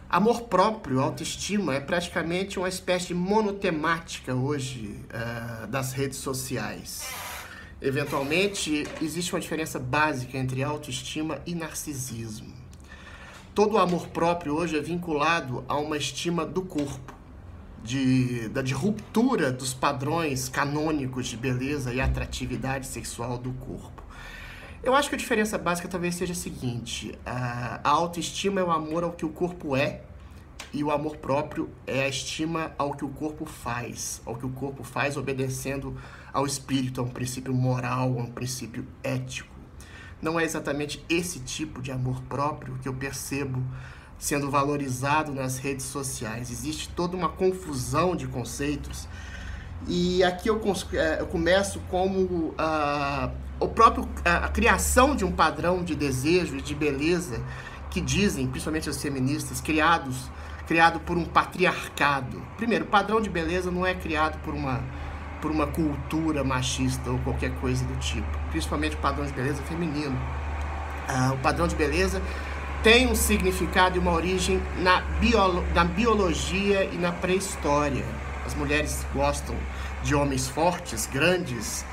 Amor próprio, autoestima, é praticamente uma espécie de monotemática hoje das redes sociais. Eventualmente, existe uma diferença básica entre autoestima e narcisismo. Todo o amor próprio hoje é vinculado a uma estima do corpo, de ruptura dos padrões canônicos de beleza e atratividade sexual do corpo. Eu acho que a diferença básica talvez seja a seguinte: a autoestima é o amor ao que o corpo é, e o amor próprio é a estima ao que o corpo faz obedecendo ao espírito, a um princípio moral, a um princípio ético. Não é exatamente esse tipo de amor próprio que eu percebo sendo valorizado nas redes sociais. Existe toda uma confusão de conceitos, e aqui eu começo como a criação de um padrão de desejo e de beleza que dizem, principalmente as feministas, criado por um patriarcado. Primeiro, o padrão de beleza não é criado por uma cultura machista ou qualquer coisa do tipo, principalmente o padrão de beleza feminino. O padrão de beleza tem um significado e uma origem na biologia e na pré-história. As mulheres gostam de homens fortes, grandes,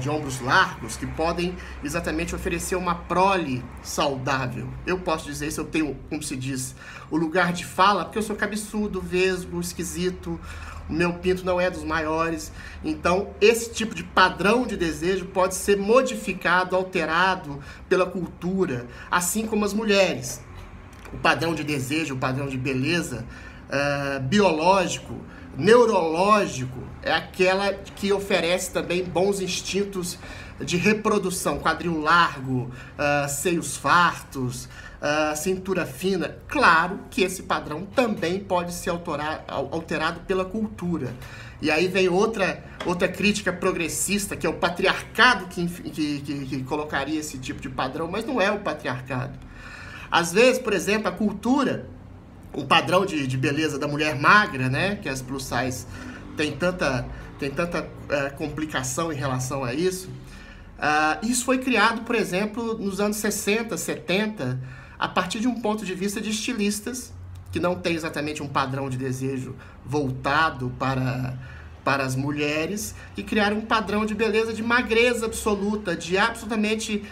de ombros largos, que podem exatamente oferecer uma prole saudável. Eu posso dizer isso, eu tenho, como se diz, o lugar de fala, porque eu sou cabeçudo, vesgo, esquisito, o meu pinto não é dos maiores. Então, esse tipo de padrão de desejo pode ser modificado, alterado pela cultura, assim como as mulheres. O padrão de desejo, o padrão de beleza biológico, neurológico, é aquela que oferece também bons instintos de reprodução, quadril largo, seios fartos, cintura fina. Claro que esse padrão também pode ser alterado pela cultura. E aí vem outra crítica progressista, que é o patriarcado que colocaria esse tipo de padrão, mas não é o patriarcado. Às vezes, por exemplo, a cultura, o padrão de beleza da mulher magra, né, que as plus size tem tanta complicação em relação a isso. Isso foi criado, por exemplo, nos anos 60, 70, a partir de um ponto de vista de estilistas, que não tem exatamente um padrão de desejo voltado para as mulheres, que criaram um padrão de beleza de magreza absoluta, de absolutamente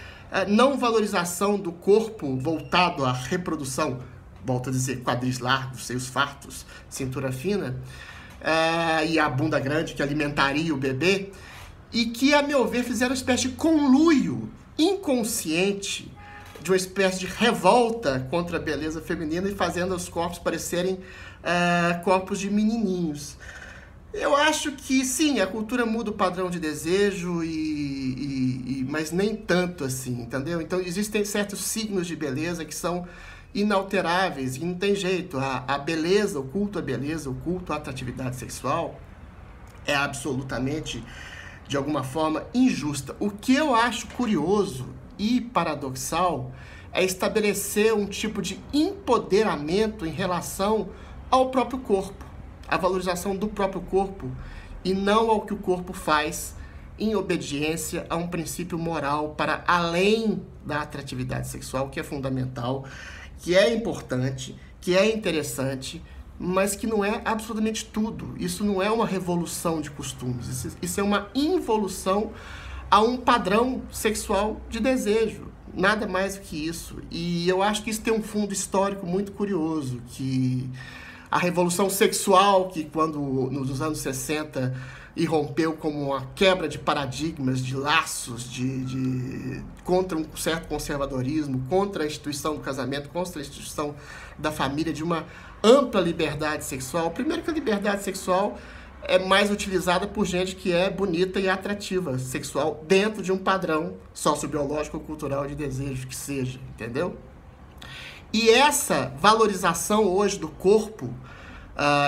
não valorização do corpo voltado à reprodução. Volto a dizer, quadris largos, seios fartos, cintura fina, e a bunda grande que alimentaria o bebê, e que, a meu ver, fizeram uma espécie de conluio inconsciente, de uma espécie de revolta contra a beleza feminina e fazendo os corpos parecerem corpos de menininhos. Eu acho que, sim, a cultura muda o padrão de desejo, mas nem tanto assim, entendeu? Então, existem certos signos de beleza que são inalteráveis, e não tem jeito. A beleza, o culto à beleza, o culto à atratividade sexual é absolutamente, de alguma forma, injusta. O que eu acho curioso e paradoxal é estabelecer um tipo de empoderamento em relação ao próprio corpo, a valorização do próprio corpo, e não ao que o corpo faz em obediência a um princípio moral para além da atratividade sexual, que é fundamental, que é importante, que é interessante, mas que não é absolutamente tudo. Isso não é uma revolução de costumes, isso é uma involução a um padrão sexual de desejo, nada mais do que isso. E eu acho que isso tem um fundo histórico muito curioso, que a revolução sexual, que quando nos anos 60 irrompeu como uma quebra de paradigmas, de laços, contra um certo conservadorismo, contra a instituição do casamento, contra a instituição da família, de uma ampla liberdade sexual. Primeiro que a liberdade sexual é mais utilizada por gente que é bonita e atrativa sexual dentro de um padrão sociobiológico ou cultural de desejo que seja, entendeu? E essa valorização hoje do corpo,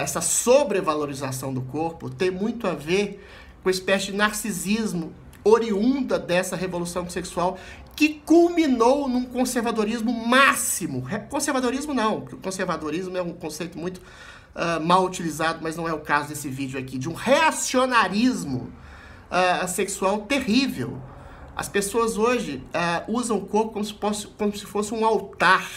essa sobrevalorização do corpo, tem muito a ver com uma espécie de narcisismo oriunda dessa revolução sexual, que culminou num conservadorismo máximo. Conservadorismo não, porque o conservadorismo é um conceito muito mal utilizado, mas não é o caso desse vídeo aqui, de um reacionarismo sexual terrível. As pessoas hoje usam o corpo como se fosse um altar,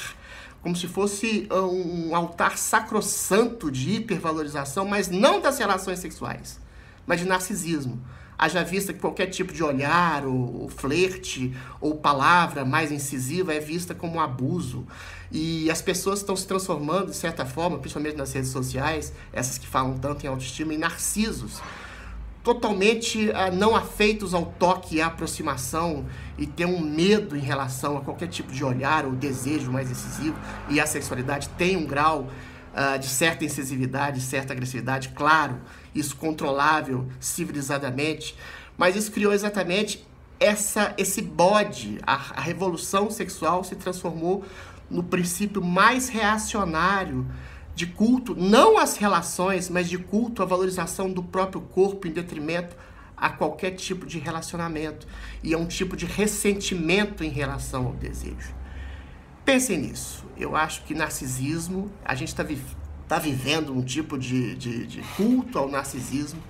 como se fosse um altar sacrossanto de hipervalorização, mas não das relações sexuais, mas de narcisismo. Haja vista que qualquer tipo de olhar, ou flerte, ou palavra mais incisiva é vista como um abuso. E as pessoas estão se transformando, de certa forma, principalmente nas redes sociais, essas que falam tanto em autoestima, em narcisos. Totalmente não afeitos ao toque e à aproximação, e ter um medo em relação a qualquer tipo de olhar ou desejo mais incisivo. E a sexualidade tem um grau de certa incisividade, certa agressividade, claro, isso controlável civilizadamente, mas isso criou exatamente esse bode. A revolução sexual se transformou no princípio mais reacionário de culto, não às relações, mas de culto à valorização do próprio corpo em detrimento a qualquer tipo de relacionamento, e a um tipo de ressentimento em relação ao desejo. Pensem nisso. Eu acho que narcisismo, a gente está vivendo um tipo de culto ao narcisismo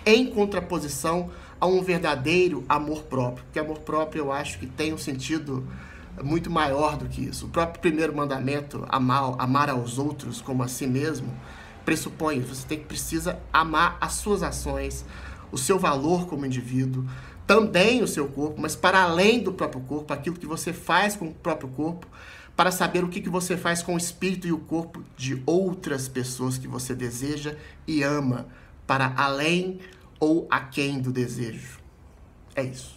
em contraposição a um verdadeiro amor próprio. Porque amor próprio eu acho que tem um sentido muito maior do que isso. O próprio primeiro mandamento, amar aos outros como a si mesmo, pressupõe isso. Você precisa amar as suas ações, o seu valor como indivíduo, também o seu corpo, mas para além do próprio corpo, aquilo que você faz com o próprio corpo, para saber o que você faz com o espírito e o corpo de outras pessoas que você deseja e ama, para além ou aquém do desejo. É isso.